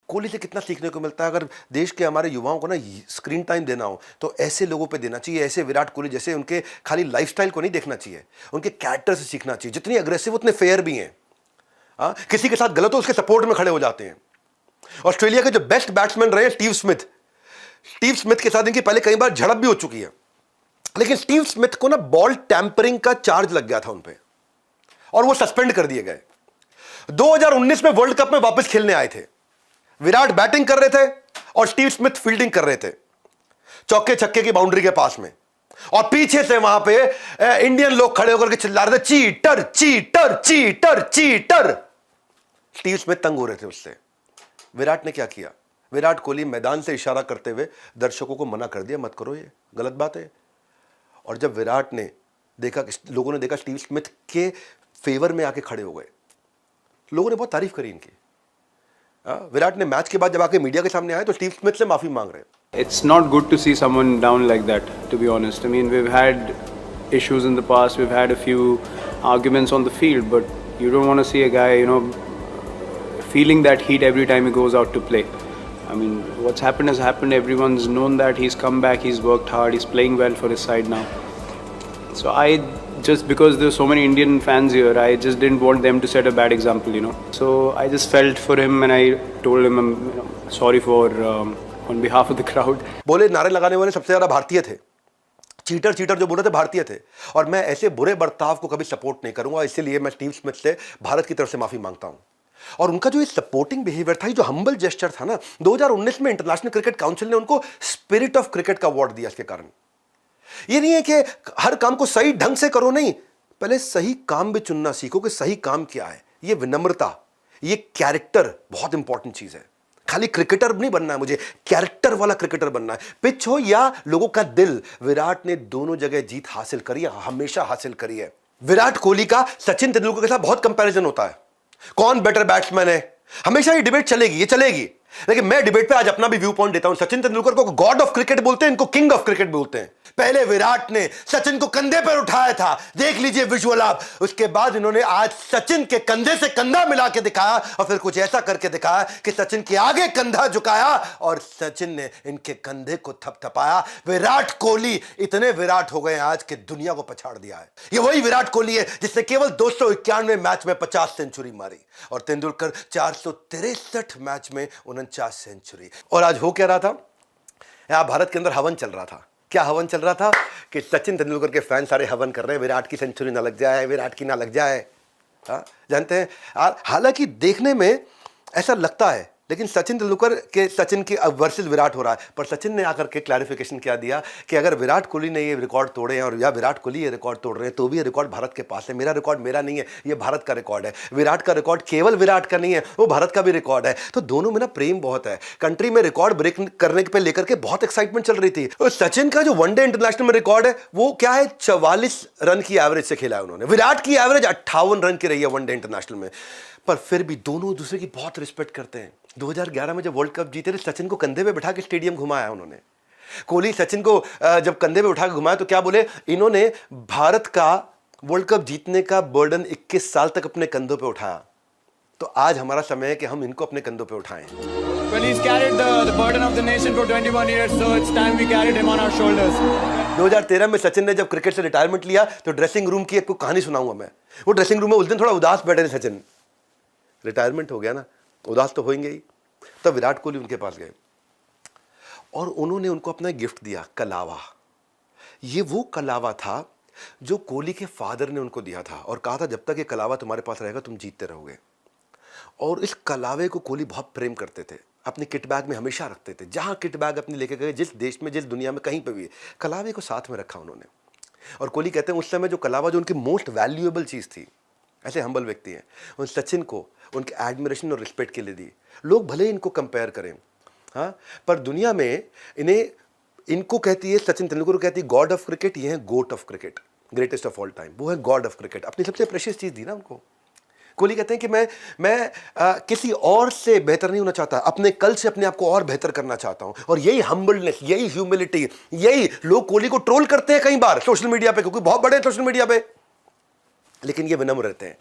कोहली से कितना सीखने को मिलता है। अगर देश के हमारे युवाओं को ना स्क्रीन टाइम देना हो तो ऐसे लोगों पे देना चाहिए, ऐसे विराट कोहली जैसे। उनके खाली लाइफस्टाइल को नहीं देखना चाहिए, उनके कैरेक्टर से सीखना चाहिए। जितनी अग्रेसिव उतने फेयर भी हैं। किसी के साथ गलत हो उसके सपोर्ट में खड़े हो जाते हैं। ऑस्ट्रेलिया के जो बेस्ट बैट्समैन रहे स्टीव स्मिथ के साथ इनकी पहले कई बार झड़प भी हो चुकी है, लेकिन स्टीव स्मिथ को ना बॉल टैंपरिंग का चार्ज लग गया था उन पे और वो सस्पेंड कर दिए गए। 2019 में वर्ल्ड कप में वापस खेलने आए थे। विराट बैटिंग कर रहे थे और स्टीव स्मिथ फील्डिंग कर रहे थे चौके छक्के की बाउंड्री के पास में, और पीछे से वहां पे इंडियन लोग खड़े होकर के चिल्ला रहे थे cheater cheater cheater cheater. Steve Smith तंग हो रहे थे उससे। विराट ने क्या किया? विराट कोहली मैदान से इशारा करते हुए दर्शकों को मना कर दिया, मत करो, ये गलत बात है। और जब विराट ने देखा, लोगों ने देखा स्टीव स्मिथ के फेवर में आके खड़े हो गए, लोगों ने बहुत तारीफ करी इनकी। विराट ने मैच के बाद जब आके मीडिया के सामने आए तो स्टीव स्मिथ से माफी मांग रहे। It's not good to see someone down like that, to be honest. I mean, we've had issues in the past, we've had a few arguments on the field, but you don't want to see a guy, feeling that heat every time he goes out to play. I mean, what's happened has happened. Everyone's known that. He's come back, he's worked hard, he's playing well for his side now. So just because there's so many Indian fans here, I just didn't want them to set a bad example, So I just felt for him and I told him I'm sorry for on behalf of the crowd. बोले नारे लगाने वाले सबसे ज्यादा भारतीय थे। Cheater cheater जो बोल रहे थे भारतीय थे, और मैं ऐसे बुरे बर्ताव को कभी सपोर्ट नहीं करूंगा। इसलिए मैं स्टीव स्मिथ से भारत की तरफ से माफी मांगता हूं। और उनका जो ये सपोर्टिंग बिहेवियर था, जो हम्बल जेस्चर था ना, 2019 में इंटरनेशनल क्रिकेट काउंसिल ने उनको स्पिरिट ऑफ क्रिकेट का अवार्ड दिया। इसके कारण ये नहीं है कि हर काम को सही ढंग से करो, नहीं, पहले सही काम भी चुनना सीखो कि सही काम क्या है। ये विनम्रता, ये कैरेक्टर बहुत इंपॉर्टेंट चीज है। खाली क्रिकेटर नहीं बनना है मुझे, कैरेक्टर वाला क्रिकेटर बनना है। पिच हो या लोगों का दिल, विराट ने दोनों जगह जीत हासिल करी है, हमेशा हासिल करी है। विराट कोहली का सचिन तेंदुलकर के साथ बहुत कंपैरिजन होता है, कौन बेटर बैट्समैन है। हमेशा ये डिबेट चलेगी, ये चलेगी। लेकिन मैं डिबेट पे आज अपना भी व्यू पॉइंट देता हूं। सचिन तेंदुलकर को गॉड ऑफ क्रिकेट बोलते हैं, इनको किंग ऑफ क्रिकेट बोलते हैं। पहले विराट ने सचिन को कंधे पर उठाया था, देख लीजिए विजुअल आप। उसके बाद इन्होंने आज सचिन के कंधे से कंधा मिला के दिखाया और फिर कुछ ऐसा करके दिखाया कि सचिन के आगे कंधा झुकाया और सचिन ने इनके कंधे को थपथपाया। विराट कोहली इतने विराट हो गए आज कि दुनिया को पछाड़ दिया है। ये वही विराट कोहली है जिसने केवल 291 मैच में 50 सेंचुरी मारी, और तेंदुलकर 463 मैच में 49 सेंचुरी। और आज हो क्या रहा था? यहां भारत के अंदर हवन चल रहा था। क्या हवन चल रहा था? कि सचिन तेंदुलकर के फैन सारे हवन कर रहे हैं, विराट की सेंचुरी ना लग जाए, विराट की ना लग जाए। जानते हैं, हालांकि देखने में ऐसा लगता है, लेकिन सचिन तेंदुलकर के सचिन की वर्सेस विराट हो रहा है। पर सचिन ने आकर के क्लैरिफिकेशन क्या दिया कि अगर विराट कोहली ने ये रिकॉर्ड तोड़े हैं और या विराट कोहली ये रिकॉर्ड तोड़ रहे हैं तो भी ये रिकॉर्ड भारत के पास है। मेरा रिकॉर्ड मेरा नहीं है, ये भारत का रिकॉर्ड है। विराट का रिकॉर्ड केवल विराट का नहीं है, वो भारत का भी रिकॉर्ड है। तो दोनों में ना प्रेम बहुत है। कंट्री में रिकॉर्ड ब्रेक करने पे लेकर के बहुत एक्साइटमेंट चल रही थी। तो सचिन का जो वनडे इंटरनेशनल में रिकॉर्ड है वो क्या है? 44 रन की एवरेज से खेला है उन्होंने। विराट की एवरेज 58 रन की रही है वनडे इंटरनेशनल में। पर फिर भी दोनों दूसरे की बहुत रिस्पेक्ट करते हैं। 2011 में जब वर्ल्ड कप जीते थे, सचिन को कंधे पे बिठा के स्टेडियम घुमाया उन्होंने। कोहली सचिन को जब कंधे पे उठा के घुमाया तो क्या बोले? इन्होंने भारत का वर्ल्ड कप जीतने का बर्डन 21 साल तक अपने कंधों पे उठाया। तो आज हमारा समय है कि हम इनको अपने कंधों पे उठाएं। Well, he's carried the burden of the nation for 21 years, so it's time we carried him on our shoulders. 2013 में सचिन ने जब क्रिकेट से रिटायरमेंट लिया तो ड्रेसिंग रूम की एक कहानी सुनाऊंगा मैं। वो ड्रेसिंग रूम में उस दिन थोड़ा उदास बैठे थे सचिन। रिटायरमेंट हो गया ना, उदास तो होंगे ही। तब विराट कोहली उनके पास गए और उन्होंने उनको अपना गिफ्ट दिया, कलावा। ये वो कलावा था जो कोहली के फादर ने उनको दिया था और कहा था जब तक ये कलावा तुम्हारे पास रहेगा तुम जीतते रहोगे। और इस कलावे को कोहली बहुत प्रेम करते थे, अपने किट बैग में हमेशा रखते थे। जहां किट बैग अपने लेके गए, जिस देश में, जिस दुनिया में, कहीं पर भी कलावे को साथ में रखा उन्होंने। और कोहली कहते हैं उस समय जो कलावा जो उनकी मोस्ट वैल्यूएबल चीज़ थी, ऐसे हम्बल व्यक्ति हैं, उन सचिन को उनके एडमिरेशन और रिस्पेक्ट के लिए दी। लोग भले ही इनको कंपेयर करें, हाँ, पर दुनिया में इनको कहती है, सचिन तेंदुलकर को कहती है गॉड ऑफ क्रिकेट। ये है GOAT of cricket, greatest of all time. वो है गॉड ऑफ क्रिकेट। अपनी सबसे प्रेशियस चीज़ दी ना उनको। कोहली कहते हैं कि मैं किसी और से बेहतर नहीं होना चाहता, अपने कल से अपने आप को और बेहतर करना चाहता हूं। और यही हम्बलनेस, यही ह्यूमिलिटी, यही लोग कोहली को ट्रोल करते हैं कई बार सोशल मीडिया पे, क्योंकि बहुत बड़े हैं सोशल मीडिया पे, लेकिन ये विनम्र रहते हैं।